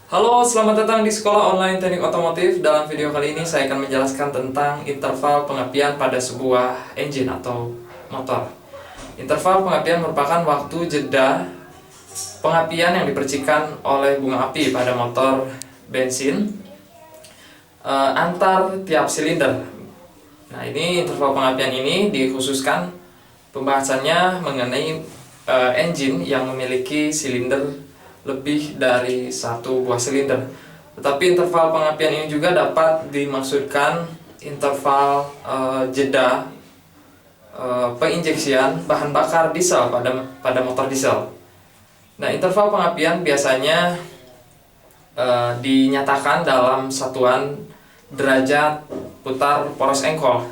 Halo, selamat datang di Sekolah Online Teknik Otomotif. Dalam video kali ini saya akan menjelaskan tentang interval pengapian pada sebuah engine atau motor. Interval pengapian merupakan waktu jeda pengapian yang dipercikan oleh bunga api pada motor bensin antar tiap silinder. Nah, ini interval pengapian ini dikhususkan pembahasannya mengenai engine yang memiliki silinder lebih dari satu buah silinder. Tetapi interval pengapian ini juga dapat dimaksudkan interval jeda penginjeksian bahan bakar diesel pada motor diesel. Nah, interval pengapian biasanya dinyatakan dalam satuan derajat putar poros engkol.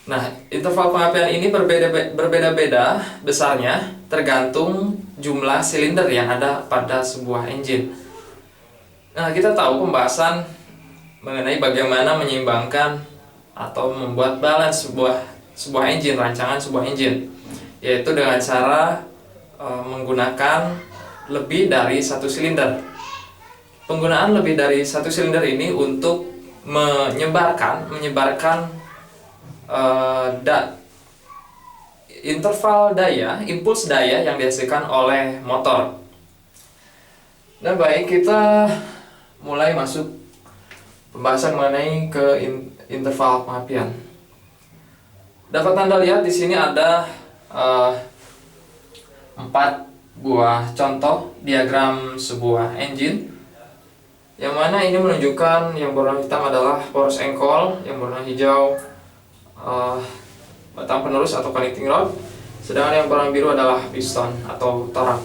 Nah, interval pengapian ini berbeda-beda besarnya tergantung jumlah silinder yang ada pada sebuah engine. Nah, kita tahu pembahasan mengenai bagaimana menyeimbangkan atau membuat balance sebuah engine, rancangan sebuah engine, yaitu dengan cara menggunakan lebih dari satu silinder. Penggunaan lebih dari satu silinder ini untuk menyebarkan interval daya, impuls daya yang dihasilkan oleh motor. Nah, baik, kita mulai masuk pembahasan mengenai interval pengapian. Dapat Anda lihat di sini ada 4 buah contoh diagram sebuah engine, yang mana ini menunjukkan yang berwarna hitam adalah poros engkol, yang berwarna hijau batang penerus atau connecting rod, sedangkan yang berwarna biru adalah piston atau torak.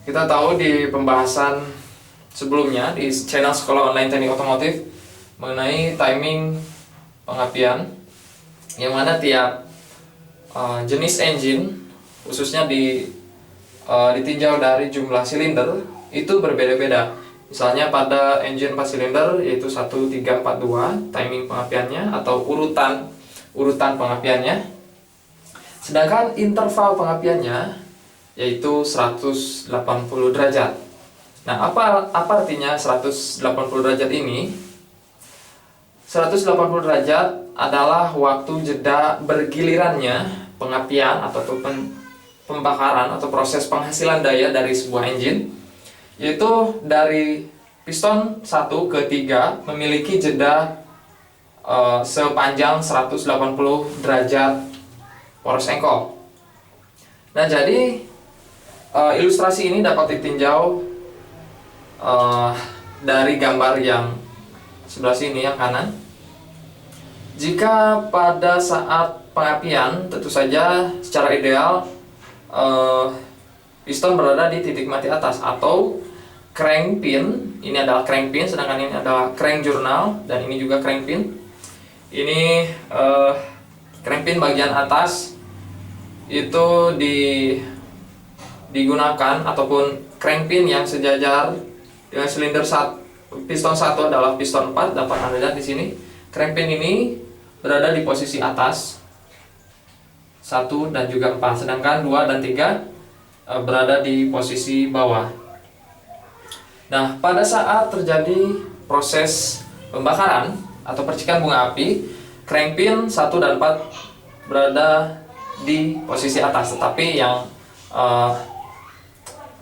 Kita tahu di pembahasan sebelumnya di channel Sekolah Online Teknik Otomotif mengenai timing pengapian, yang mana tiap jenis engine khususnya ditinjau dari jumlah silinder itu berbeda-beda. Misalnya pada engine 4 silinder yaitu 1, 3, 4, 2 timing pengapiannya atau urutan pengapiannya. Sedangkan interval pengapiannya yaitu 180 derajat. Nah, apa artinya 180 derajat ini? 180 derajat adalah waktu jeda bergilirannya pengapian atau pembakaran atau proses penghasilan daya dari sebuah engine, yaitu dari piston 1 ke 3 memiliki jeda sepanjang 180 derajat poros engkol. Nah, jadi ilustrasi ini dapat ditinjau dari gambar yang sebelah sini, yang kanan. Jika pada saat pengapian, tentu saja secara ideal piston berada di titik mati atas atau crank pin. Ini adalah crank pin, sedangkan ini adalah crank journal, dan ini juga crank pin. Ini crank pin bagian atas itu digunakan, ataupun crank pin yang sejajar dengan silinder piston 1 adalah piston 4. Dapat Anda lihat di sini, crank pin ini berada di posisi atas 1 dan juga 4, sedangkan 2 dan 3 berada di posisi bawah. Nah, pada saat terjadi proses pembakaran atau percikan bunga api, crank pin 1 dan 4 berada di posisi atas, tetapi yang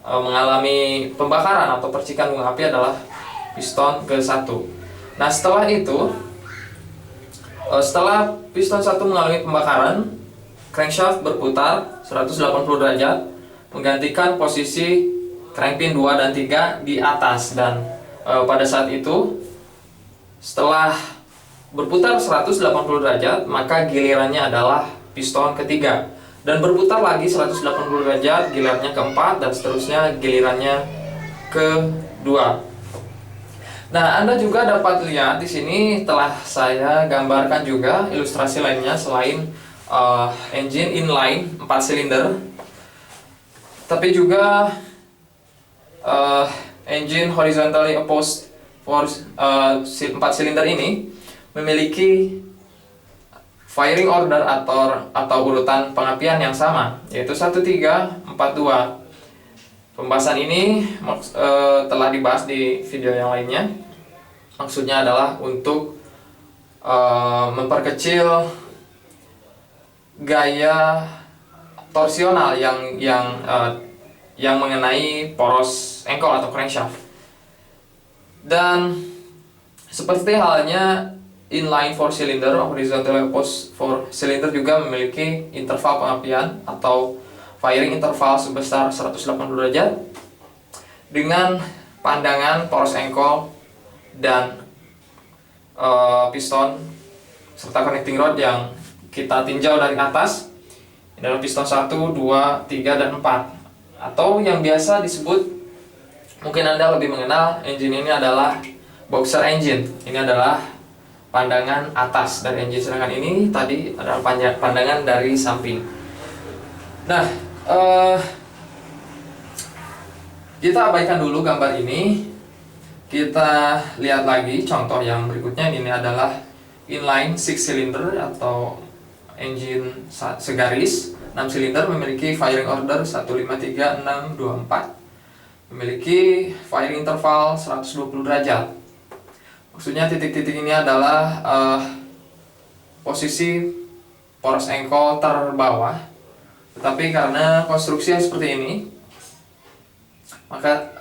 mengalami pembakaran atau percikan bunga api adalah piston ke-1. Nah, setelah itu, setelah piston 1 mengalami pembakaran, crankshaft berputar 180 derajat menggantikan posisi crank pin 2 dan 3 di atas, dan pada saat itu setelah berputar 180 derajat maka gilirannya adalah piston ketiga, dan berputar lagi 180 derajat gilirannya keempat, dan seterusnya gilirannya kedua. Nah, Anda juga dapat lihat di sini telah saya gambarkan juga ilustrasi lainnya selain engine inline 4 silinder, tapi juga engine horizontally opposed 4 silinder ini memiliki firing order atau urutan pengapian yang sama, yaitu 1, 3, 4, 2. Pembahasan ini telah dibahas di video yang lainnya. Maksudnya adalah untuk memperkecil gaya torsional yang mengenai poros engkol atau crankshaft. Dan seperti halnya inline 4 cylinder, horizontal opposed 4 cylinder juga memiliki interval pengapian atau firing interval sebesar 180 derajat dengan pandangan poros engkol dan piston serta connecting rod yang kita tinjau dari atas. Ini adalah piston 1, 2, 3, dan 4, atau yang biasa disebut, mungkin Anda lebih mengenal engine ini adalah boxer engine. Ini adalah pandangan atas dari engine, sedangkan ini tadi adalah pandangan dari samping. Nah, kita abaikan dulu gambar ini. Kita lihat lagi contoh yang berikutnya. Ini adalah inline 6 cylinder atau engine segaris 6 silinder, memiliki firing order 153-624, memiliki firing interval 120 derajat. Maksudnya titik-titik ini adalah posisi poros engkol terbawah, tetapi karena konstruksi yang seperti ini, maka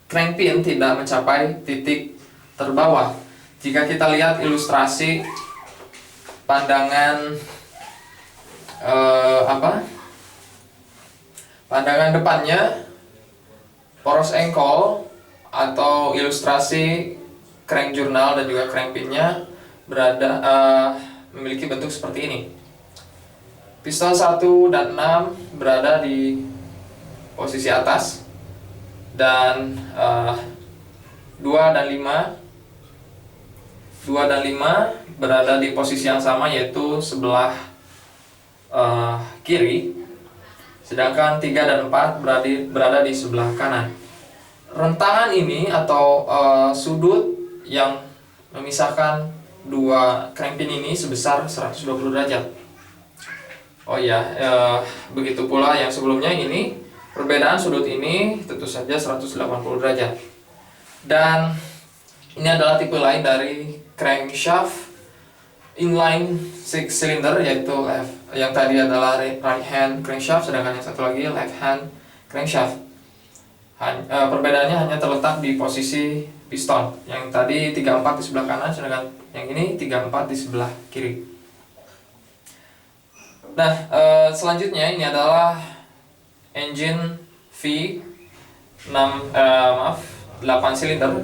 crank pin tidak mencapai titik terbawah. Jika kita lihat ilustrasi pandangan pandangan depannya, poros engkol atau ilustrasi crank jurnal dan juga crank pinnya memiliki bentuk seperti ini. Piston 1 dan 6 berada di posisi atas, dan 2 dan 5 berada di posisi yang sama, yaitu sebelah kiri, sedangkan 3 dan 4 berada di sebelah kanan. Rentangan ini atau sudut yang memisahkan dua crank pin ini sebesar 120 derajat. Oh ya, begitu pula yang sebelumnya ini, perbedaan sudut ini tentu saja 180 derajat. Dan ini adalah tipe lain dari crankshaft inline 6 cylinder, yaitu yang tadi adalah right hand crankshaft, sedangkan yang satu lagi left hand crankshaft. Perbedaannya hanya terletak di posisi piston. Yang tadi 34 di sebelah kanan, sedangkan yang ini 34 di sebelah kiri. Nah, selanjutnya ini adalah engine V8 silinder,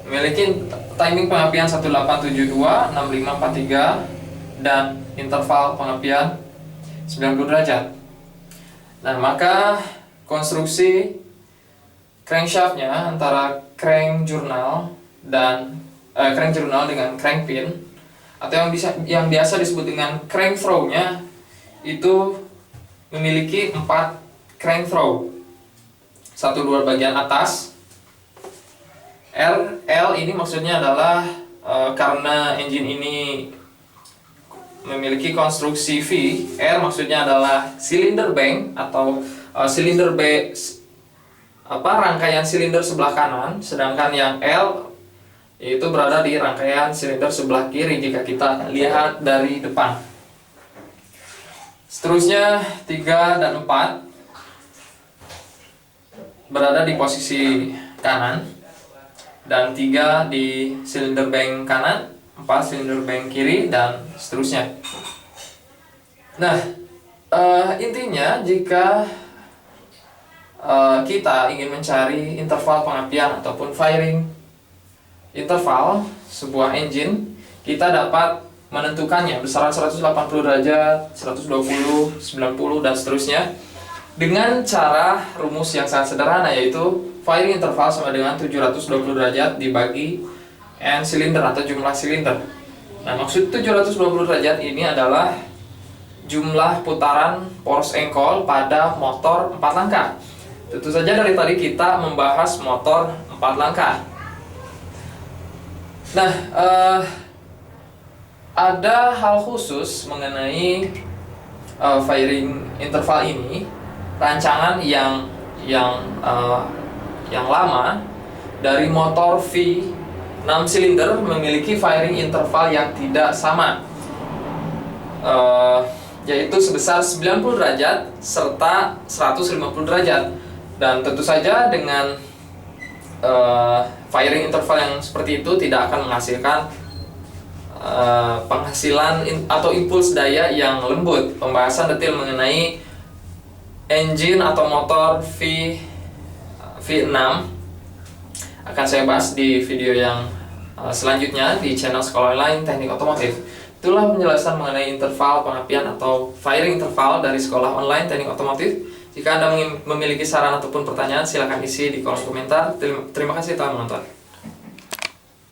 memiliki timing pengapian 1872, 6543, dan interval pengapian 90 derajat. Nah, maka konstruksi crankshaftnya antara crank jurnal dengan crank pin, atau yang biasa disebut dengan crank throw-nya, itu memiliki 4 crank throw. 1-2 bagian atas. L ini maksudnya adalah karena engine ini memiliki konstruksi V. R maksudnya adalah cylinder bank atau cylinder B, rangkaian silinder sebelah kanan, sedangkan yang L itu berada di rangkaian silinder sebelah kiri jika kita lihat dari depan. Seterusnya 3 dan 4 berada di posisi kanan, dan 3 di silinder bank kanan, 4 silinder bank kiri, dan seterusnya. Nah, intinya jika kita ingin mencari interval pengapian ataupun firing interval sebuah engine, kita dapat menentukannya besaran 180 derajat, 120, 90, dan seterusnya dengan cara rumus yang sangat sederhana, yaitu firing interval sama dengan 720 derajat dibagi N silinder atau jumlah silinder. Nah, maksud 720 derajat ini adalah jumlah putaran poros engkol pada motor 4 langkah. Tentu saja dari tadi kita membahas motor 4 langkah. Nah, ada hal khusus mengenai firing interval ini, rancangan yang yang lama dari motor V6 silinder memiliki firing interval yang tidak sama, yaitu sebesar 90 derajat serta 150 derajat. Dan tentu saja dengan firing interval yang seperti itu tidak akan menghasilkan penghasilan atau impuls daya yang lembut. Pembahasan detail mengenai engine atau motor V6 akan saya bahas di video yang selanjutnya di channel Sekolah Online Teknik Otomotif. Itulah penjelasan mengenai interval pengapian atau firing interval dari Sekolah Online Teknik Otomotif. Jika Anda memiliki saran ataupun pertanyaan, silakan isi di kolom komentar. Terima kasih telah menonton.